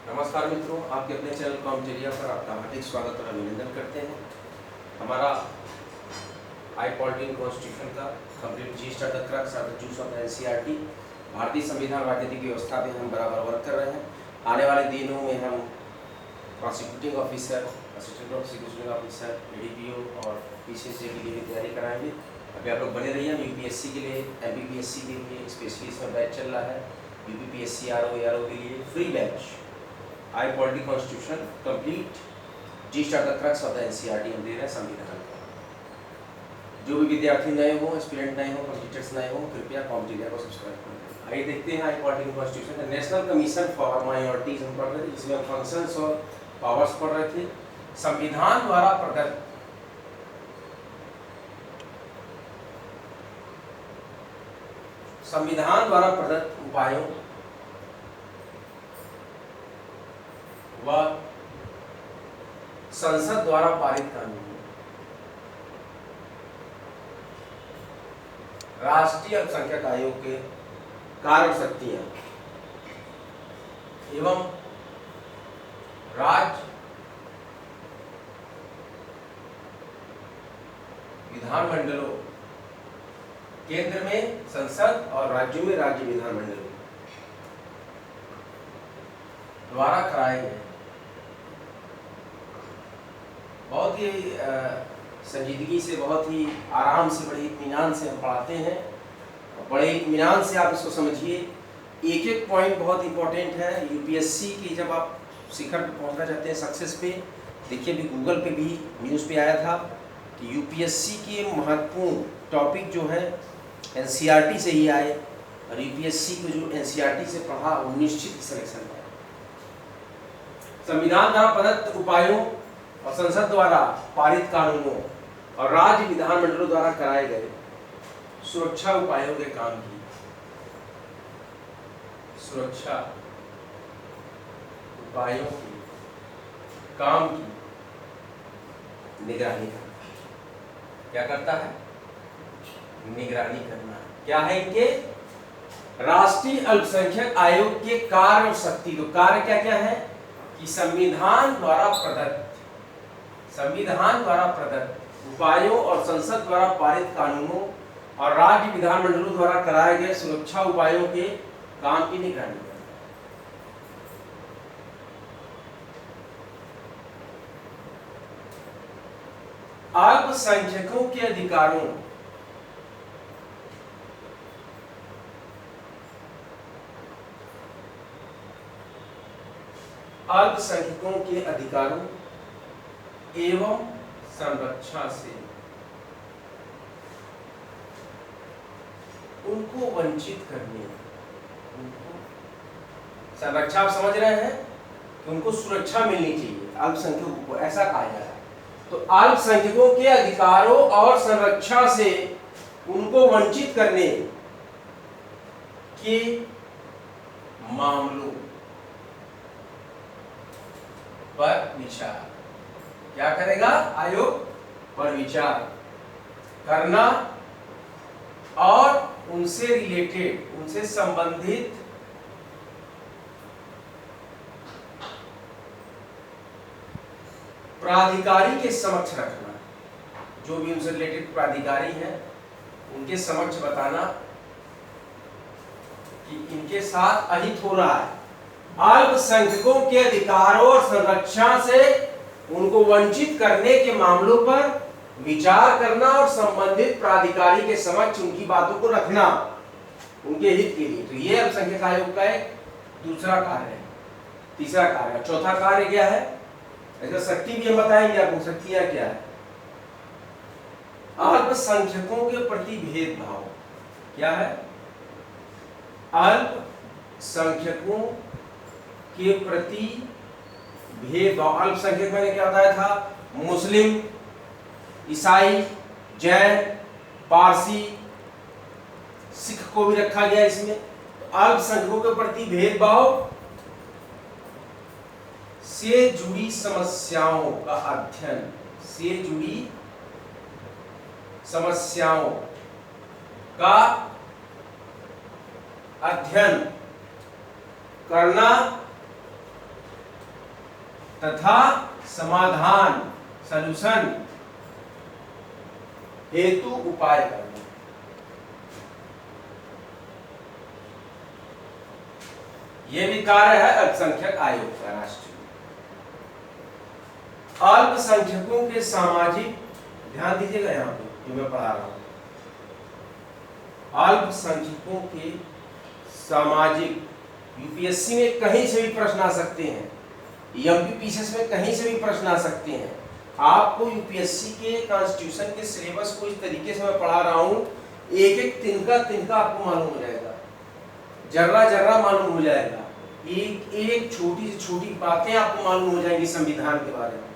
नमस्कार मित्रों, आपके अपने चैनल कॉम्टेरिया पर आपका हार्दिक स्वागत और अभिनंदन करते हैं। हमारा आई पॉलिटिकल कॉन्स्टिट्यूशन का complete G start the crux of the juice of the NCERT भारतीय संविधान राजनीतिक व्यवस्था में हम बराबर वर्क कर रहे हैं। आने वाले दिनों में हम prosecuting officer, assistant prosecuting officer, ADPO और पीसीसी के लिए भी तैयारी कराएंगे। अभी आप लोग बने रहिए। हम यूपीएससी के लिए, एमपीपीएससी के लिए स्पेशली इसमें बैच चल रहा है। यूपीपीएससी आरओ के लिए free batch I political constitution complete G start the crux of the NCERT हम दे रहे हैं संविधान का। जो भी विद्यार्थी नए हो, एस्पिरेंट नए हो, कॉम्पिटिटर्स नए हो, कृपया कॉम्पिटिटिया को सब्सक्राइब करें। आइए देखते हैं I political constitution national commission for minorities हम पढ़ रहे थे, जिसमें फंक्शंस और पावर्स पढ़ रहे थे। संविधान द्वारा प्रदत्त उपायों व संसद द्वारा पारित कानून, राष्ट्रीय अल्पसंख्यक आयोग के कार्य शक्तियां एवं राज्य विधानमंडलों, केंद्र में संसद और राज्यों में राज्य विधानमंडलों द्वारा कराए गए बहुत ही संजीदगी से, बहुत ही आराम से, बड़े इत्मीनान से हम पढ़ाते हैं। बड़े इत्मीनान से आप इसको समझिए। एक एक पॉइंट बहुत इंपॉर्टेंट है। यूपीएससी की जब आप शिखर पे पहुंचना चाहते हैं, सक्सेस पे, देखिए अभी गूगल पे भी न्यूज़ पे आया था कि यूपीएससी के महत्वपूर्ण टॉपिक जो है एनसीईआरटी से ही आए, और यूपीएससी को जो एनसीईआरटी से पढ़ा वो निश्चित सिलेक्शन है। संविधान द्वारा प्रदत्त उपायों और संसद द्वारा पारित कानूनों और राज्य विधानमंडलों द्वारा कराए गए सुरक्षा उपायों के काम की, सुरक्षा उपायों की काम की निगरानी करना। क्या करता है? निगरानी करना। क्या है इनके? राष्ट्रीय अल्पसंख्यक आयोग के कार्य और शक्ति। तो कार्य क्या क्या है कि संविधान द्वारा प्रदत्त उपायों और संसद द्वारा पारित कानूनों और राज्य विधानमंडलों द्वारा कराए गए सुरक्षा उपायों के काम की निगरानी करना। अल्पसंख्यकों के अधिकारों एवं संरक्षा से उनको वंचित करने, संरक्षा आप समझ रहे हैं कि उनको सुरक्षा मिलनी चाहिए अल्पसंख्यकों को, ऐसा कहा जा रहा है। तो अल्पसंख्यकों के अधिकारों और संरक्षा से उनको वंचित करने के मामलों पर विचार। क्या करेगा आयोग? पर विचार करना और उनसे रिलेटेड, उनसे संबंधित प्राधिकारी के समक्ष रखना। जो भी उनसे रिलेटेड प्राधिकारी हैं उनके समक्ष बताना कि इनके साथ अहित हो रहा है। अल्पसंख्यकों के अधिकारों और संरक्षा से उनको वंचित करने के मामलों पर विचार करना और संबंधित प्राधिकारी के समक्ष उनकी बातों को रखना उनके हित के लिए। तो ये अल्पसंख्यक आयोग का एक दूसरा कार्य है। तीसरा कार्य, चौथा कार्य क्या है? ऐसा शक्ति भी हम बताएंगे आपको। शक्तियां क्या है? अल्पसंख्यकों के प्रति भेदभाव। क्या है? अल्पसंख्यकों के प्रति भेदभाव। अल्पसंख्यक मैंने क्या बताया था? मुस्लिम, ईसाई, जैन, पारसी, सिख को भी रखा गया इसमें। अल्पसंख्यकों के प्रति भेदभाव से जुड़ी समस्याओं का अध्ययन, से जुड़ी समस्याओं का अध्ययन करना तथा समाधान सॉल्यूशन हेतु उपाय करना। यह भी कार्य है अल्पसंख्यक आयोग का राष्ट्रीय। अल्पसंख्यकों के सामाजिक, ध्यान दीजिएगा यहाँ पे जो मैं पढ़ा रहा हूं, अल्पसंख्यकों के सामाजिक, यूपीएससी में कहीं से भी प्रश्न आ सकते हैं, एमपीपीसीएस में कहीं से भी प्रश्न आ सकते हैं। आपको यूपीएससी के कॉन्स्टिट्यूशन के सिलेबस को इस तरीके से मैं पढ़ा रहा हूं, एक एक तिनका आपको मालूम हो जाएगा, जर्रा मालूम हो जाएगा, एक एक छोटी से छोटी बातें आपको मालूम हो जाएंगी संविधान के बारे में।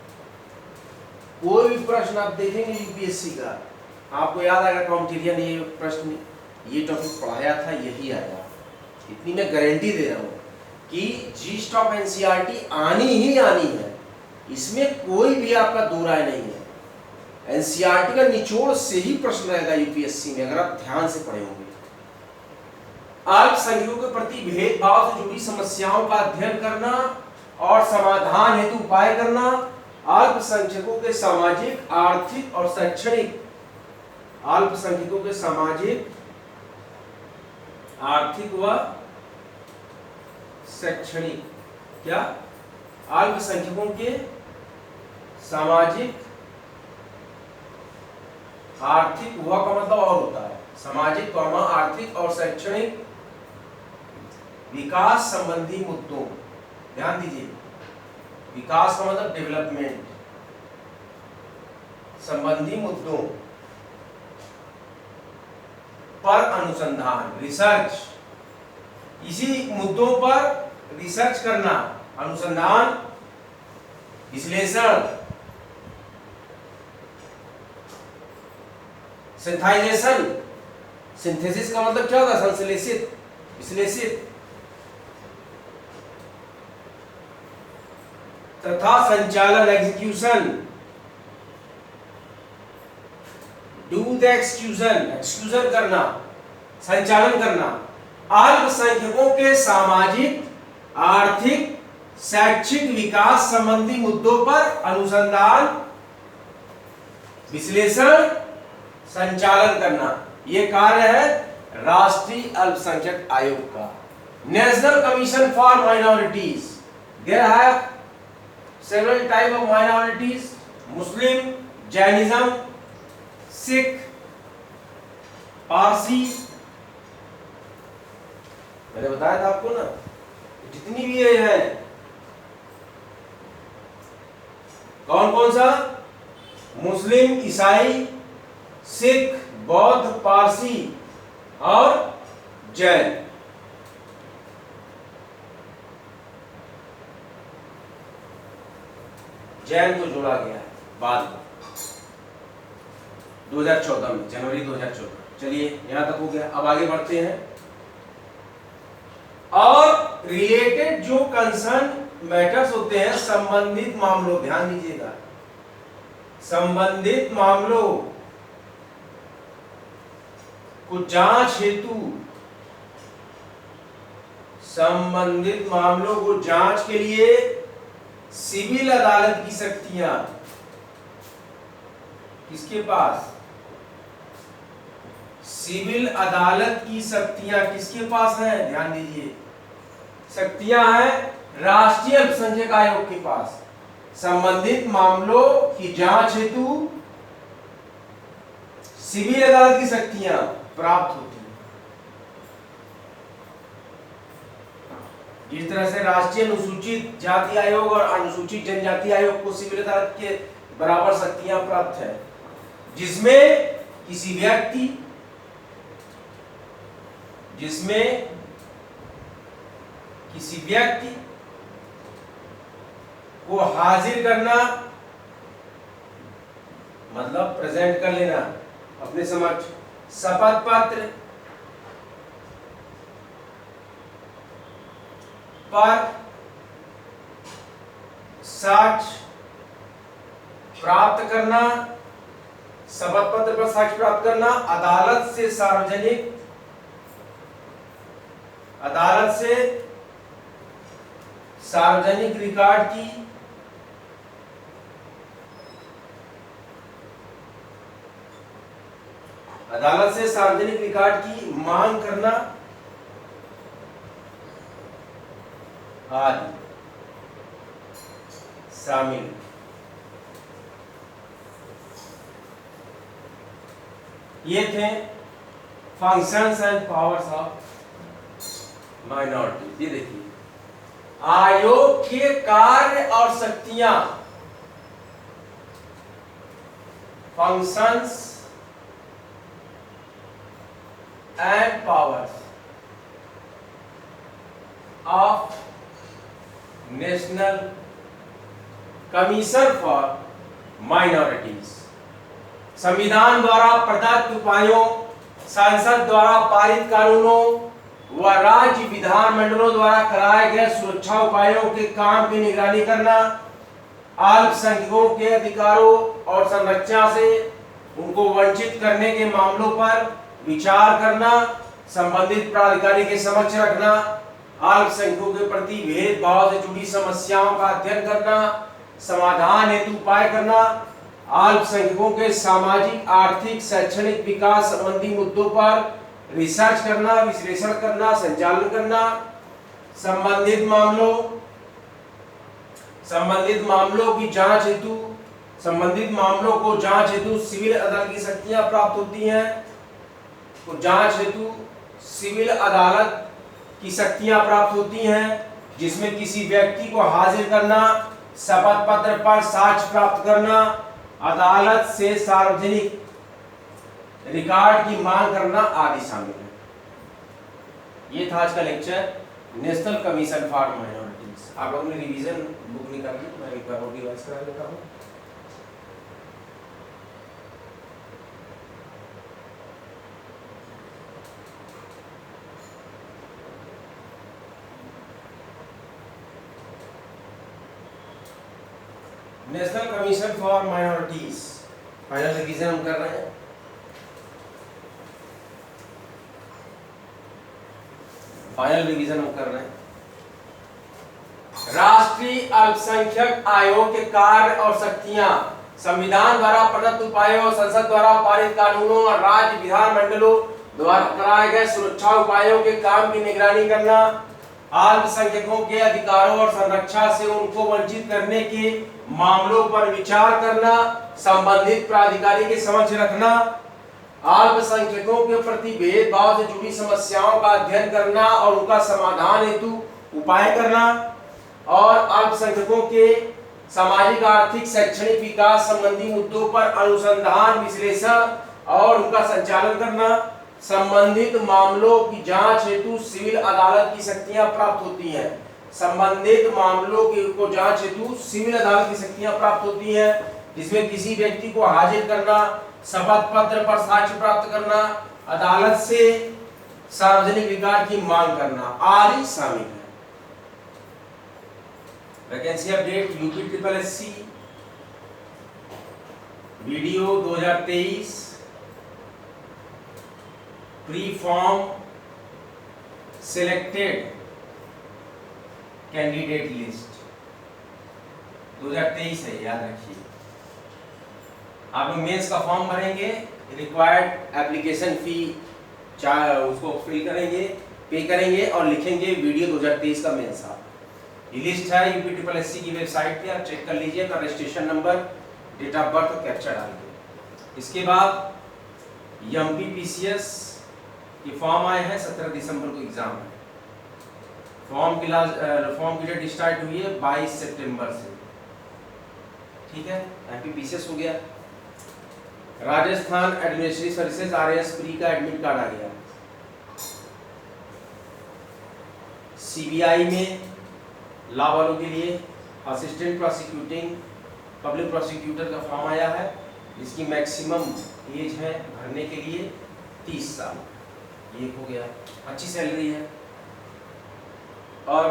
कोई भी प्रश्न आप देखेंगे यूपीएससी का, आपको याद आएगा कॉम्पिटिशन ने ये प्रश्न, ये टॉपिक पढ़ाया था, यही आया। इतनी मैं गारंटी दे रहा हूँ कि जीस्ट ऑफ एनसीईआरटी आनी ही आनी है, इसमें कोई भी आपका दो राय नहीं है। एनसीईआरटी का निचोड़ से ही प्रश्न रहेगा यूपीएससी में, अगर आप ध्यान से पढ़े होंगे। अल्पसंख्यकों के प्रति भेदभाव से जुड़ी समस्याओं का अध्ययन करना और समाधान हेतु उपाय करना, अल्पसंख्यकों के सामाजिक, आर्थिक और शैक्षणिक, अल्पसंख्यकों के सामाजिक, आर्थिक व शैक्षणिक, क्या अल्पसंख्यकों के सामाजिक, आर्थिक, वह का मतलब और होता है सामाजिक, आर्थिक और शैक्षणिक विकास संबंधी मुद्दों, ध्यान दीजिए, विकास का मतलब डेवलपमेंट संबंधी मुद्दों पर अनुसंधान, रिसर्च, इसी मुद्दों पर रिसर्च करना, अनुसंधान, विश्लेषण, सिंथेसाइजेशन, सिंथेसिस का मतलब क्या होगा, संश्लेषित, विश्लेषित, तथा संचालन, एग्जीक्यूशन, डू द एक्सक्यूजन, एक्सक्यूजन करना, संचालन करना, अल्पसंख्यकों के सामाजिक, आर्थिक, शैक्षिक विकास संबंधी मुद्दों पर अनुसंधान, विश्लेषण, संचालन करना, यह कार्य है राष्ट्रीय अल्पसंख्यक आयोग का। National commission for minorities, there have several type of minorities, Muslim, Jainism, Sikh, Parsi, मैंने बताया था आपको ना, जितनी भी ये है, कौन कौन सा, मुस्लिम, ईसाई, सिख, बौद्ध, पारसी और जैन। जैन को जोड़ा गया है बाद में 2014 में, जनवरी 2014। चलिए यहां तक हो गया, अब आगे बढ़ते हैं। और रिलेटेड जो कंसर्न मैटर्स होते हैं, संबंधित मामलों, ध्यान दीजिएगा, संबंधित मामलों को जांच हेतु, संबंधित मामलों को जांच के लिए सिविल अदालत की शक्तियां किसके पास, सिविल अदालत की शक्तियां किसके पास हैं, ध्यान दीजिए, शक्तियां हैं राष्ट्रीय अल्पसंख्यक आयोग के पास। संबंधित मामलों की जांच हेतु सिविल अदालत की शक्तियां प्राप्त होती हैं। जिस तरह से राष्ट्रीय अनुसूचित जाति आयोग और अनुसूचित जनजाति आयोग को सिविल अदालत के बराबर शक्तियां प्राप्त है, जिसमें किसी व्यक्ति, को हाजिर करना, मतलब प्रेजेंट कर लेना अपने समक्ष, शपथ पत्र पर साक्ष्य प्राप्त करना, शपथ पत्र पर साक्ष्य प्राप्त करना, अदालत से सार्वजनिक रिकॉर्ड की अदालत से सार्वजनिक रिकॉर्ड की मांग करना आदि शामिल। ये थे functions and powers of minority. ये देखिए आयोग के कार्य और शक्तियां, functions and powers of national commission for minorities. संविधान द्वारा प्रदत्त उपायों, संसद द्वारा पारित कानूनों व राज्य विधानमंडलों द्वारा कराए गए सुरक्षा उपायों के काम की निगरानी करना, अल्पसंख्यकों के अधिकारों और संरक्षण से उनको वंचित करने के मामलों पर विचार करना, संबंधित प्राधिकारी के समक्ष रखना, अल्पसंख्यकों के प्रति भेदभाव से जुड़ी समस्याओं का अध्ययन करना, समाधान हेतु उपाय करना, अल्पसंख्यकों के सामाजिक, आर्थिक, शैक्षणिक विकास संबंधी मुद्दों पर रिसर्च करना, विश्लेषण करना, संचालन करना, संबंधित मामलों की जांच हेतु, संबंधित मामलों को जांच हेतु सिविल अदालत की शक्तियां प्राप्त होती हैं। तो जांच हेतु सिविल अदालत की शक्तियां प्राप्त होती हैं, जिसमें किसी व्यक्ति को हाजिर करना, शपथ पत्र पर साक्ष्य प्राप्त करना, अदालत से सार्वजनिक रिकॉर्ड की मांग करना आदि शामिल है। ये था आज का lecture national commission for minorities. आप लोगों ने रिवीजन बुक निकाली, मैं एक बार और रिवाइज करा लेता हूँ। National commission for minorities final revision हम कर रहे हैं। फाइनल रिवीजन हम कर रहे हैं। राष्ट्रीय अल्पसंख्यक आयोग के कार्य और शक्तियां, संविधान द्वारा प्रदत्त उपायों, संसद द्वारा पारित कानूनों और राज्य विधानमंडलों द्वारा कराए गए सुरक्षा उपायों के काम की निगरानी करना, अल्पसंख्यकों के अधिकारों और संरक्षण से उनको वंचित करने के मामलों पर विचार करना, संबंधित प्राधिकारी के समक्ष रखना, अल्पसंख्यकों के प्रति भेदभाव से जुड़ी समस्याओं का अध्ययन करना और उनका समाधान हेतु उपाय करना, और अल्पसंख्यकों के सामाजिक, आर्थिक, शैक्षणिक विकास संबंधी मुद्दों पर अनुसंधान, विश्लेषण और उनका संचालन करना, संबंधित मामलों की जांच हेतु सिविल अदालत की शक्तियां प्राप्त होती हैं। संबंधित मामलों को जांच हेतु सिविल अदालत की शक्तियां प्राप्त होती हैं, जिसमें किसी व्यक्ति को हाजिर करना, शपथ पत्र पर साक्ष्य प्राप्त करना, अदालत से सार्वजनिक रिकॉर्ड की मांग करना आदि शामिल है। Vacancy update UP triple SC video 2023 pre form selected candidate list 2023 है, याद रखिए। आप लोग मेंस का फॉर्म भरेंगे, रिक्वायर्ड एप्लीकेशन फी उसको फिल करेंगे, पे करेंगे और लिखेंगे वीडियो 2023 का मेंस। ये लिस्ट है यूपी ट्रिपल एससी की वेबसाइट पे, आप चेक कर लीजिए। का registration number, date of birth और कैप्चा डाल के। इसके बाद एमपीपीसीएस के फॉर्म आए हैं, 17 दिसंबर को एग्जाम है। फॉर्म की डेट स्टार्ट हुई है 22 सितंबर से, ठीक है। एमपीपीसीएस हो गया। Rajasthan administrative services RAS pre का एडमिट कार्ड आ गया। सीबीआई में लॉ वालों के लिए असिस्टेंट प्रोसिक्यूटिंग पब्लिक प्रोसिक्यूटर का फॉर्म आया है, जिसकी मैक्सिमम एज है भरने के लिए 30 साल। ये हो गया, अच्छी सैलरी है। और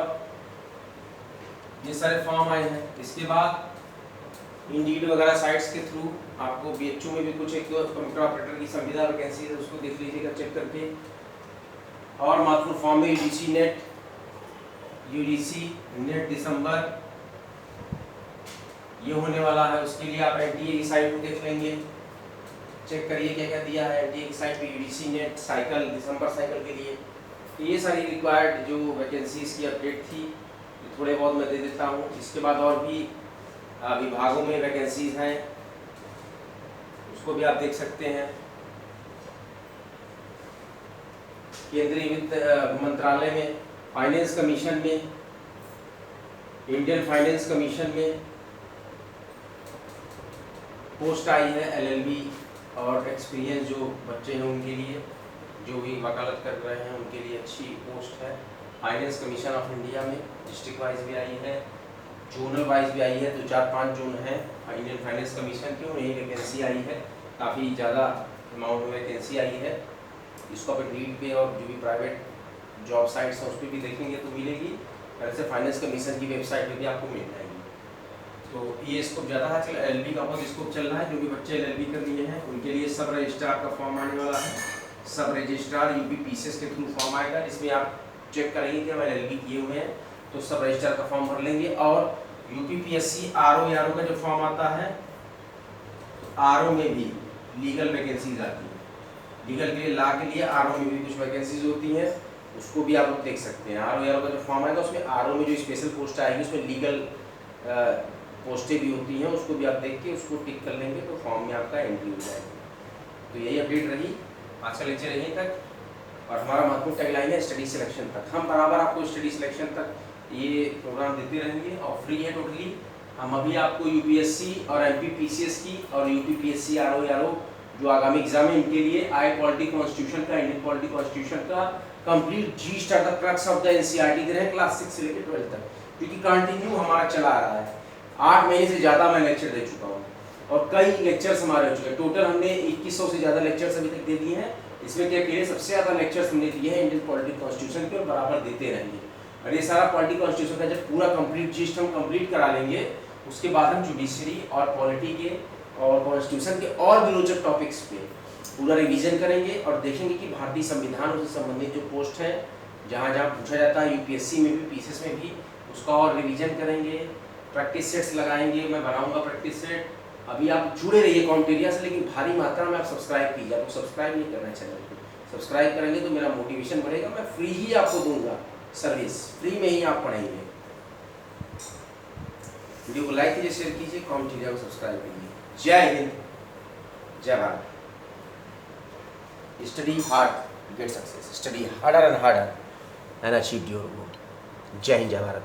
ये सारे फॉर्म आए हैं। इसके बाद इंडीड वगैरह साइट्स के थ्रू आपको बीएचयू में भी कुछ एक कंप्यूटर ऑपरेटर की संविदा वैकेंसी है, उसको देख लीजिएगा चेक करके। और महत्वपूर्ण फॉर्म में यूजीसी नेट दिसंबर ये होने वाला है, उसके लिए आप एनटीए की साइट को देख लेंगे। चेक करिए क्या क्या दिया है एनटीए की साइट पे, यूडीसी नेट साइकिल दिसंबर साइकिल के लिए। तो ये सारी रिक्वायर्ड जो वैकेंसीज की अपडेट थी थोड़े बहुत मैं दे देता हूँ। इसके बाद और भी विभागों में वैकेंसीज हैं, उसको भी आप देख सकते हैं। केंद्रीय वित्त मंत्रालय में, फाइनेंस कमीशन में, इंडियन फाइनेंस कमीशन में पोस्ट आई है एलएलबी और एक्सपीरियंस जो बच्चे हैं उनके लिए, जो भी वकालत कर रहे हैं उनके लिए अच्छी पोस्ट है। फाइनेंस कमीशन ऑफ इंडिया में डिस्ट्रिक्ट वाइज भी आई है, जोनल वाइज भी आई है, तो 4-5 जोन हैं इंडियन फाइनेंस कमीशन की, उन्हें वैकेंसी आई है, काफ़ी ज़्यादा अमाउंट में वैकेंसी आई है। इसको आप रीड पे और जो भी प्राइवेट जॉब साइट्स हैं उस पर भी देखेंगे तो मिलेगी, वैसे फाइनेंस कमीशन की वेबसाइट पर भी आपको मिल जाएगी। तो ये स्कोप ज़्यादा है, चल एलएलबी का बहुत स्कोप चल रहा है। जो भी बच्चे एलएलबी कर लिए हैं उनके लिए सब रजिस्ट्रार का फॉर्म आने वाला है। सब रजिस्ट्रार यूपी पीसीएस के थ्रू फॉर्म आएगा, जिसमें आप चेक करेंगे कि हम एलएलबी किए हुए हैं, तो सब रजिस्ट्रार का फॉर्म भर लेंगे। और यूपी पीएससी आरओ का जो फॉर्म आता है, आरओ में भी लीगल वैकेंसीज आती है, लीगल के लिए, ला के लिए आरओ में भी कुछ वैकेंसीज होती हैं, उसको भी आप लोग देख सकते हैं। आरओ का जो फॉर्म आएगा उसमें आरओ में जो स्पेशल पोस्ट आएगी उसमें लीगल पोस्टें भी होती हैं, उसको भी आप देख के उसको टिक कर लेंगे तो फॉर्म में आपका एंट्री हो जाएगी। तो यही अपडेट रही आज का लेक्चर यहीं तक, और हमारा महत्वपूर्ण टैगलाइन है स्टडी सिलेक्शन तक। हम बराबर आपको स्टडी सिलेक्शन तक ये प्रोग्राम देते रहेंगे और फ्री है टोटली। हम अभी आपको यूपीएससी और एमपी पीसीएस की और यूपी पीएससी आरओ जो आगामी एग्जाम है इनके लिए आई पॉलिटी कॉन्स्टिट्यूशन का, इंडियन पॉलिटी कॉन्स्टिट्यूशन का कंप्लीट जी star the crux of the NCERT दे रहे हैं क्लास 6 से लेकर 12 तक, क्योंकि कंटिन्यू हमारा चला आ रहा है। 8 महीने से ज़्यादा मैं लेक्चर दे चुका हूँ और कई लेक्चर्स हमारे हो चुके हैं। टोटल हमने 2100 से ज़्यादा लेक्चर्स अभी तक दे दिए हैं। इसमें क्या करिए, सबसे ज़्यादा लेक्चर्स हमने दिए हैं इंडियन पॉलिटी कॉन्स्टिट्यूशन के, और बराबर देते रहेंगे। और ये सारा पॉलिटी कॉन्स्टिट्यूशन का जब पूरा कंप्लीट जिस्ट हम कंप्लीट करा लेंगे, उसके बाद हम जुडिशरी और पॉलिटी के और कॉन्स्टिट्यूशन के और भी रोचक टॉपिक्स पे पूरा रिवीजन करेंगे और देखेंगे कि भारतीय संविधान से संबंधित जो पोस्ट है जहाँ जहाँ पूछा जाता है यूपीएससी में भी पीसीएस में भी, उसका और रिवीजन करेंगे। प्रैक्टिस सेट्स लगाएंगे, मैं बनाऊंगा प्रैक्टिस सेट। अभी आप जुड़े रहिए कॉन्टेरिया से, लेकिन भारी मात्रा में आप सब्सक्राइब कीजिए। आपको सब्सक्राइब नहीं करना है चैनल को, सब्सक्राइब करेंगे तो मेरा मोटिवेशन बढ़ेगा। मैं फ्री ही आपको दूंगा सर्विस, फ्री में ही आप पढ़ेंगे। वीडियो को लाइक कीजिए, शेयर कीजिए, कॉन्टेरिया को सब्सक्राइब कीजिए। जय हिंद, जय Bharat. Study hard, get success. Study harder and harder and achieve your goal. जय हिंद, जय भारत।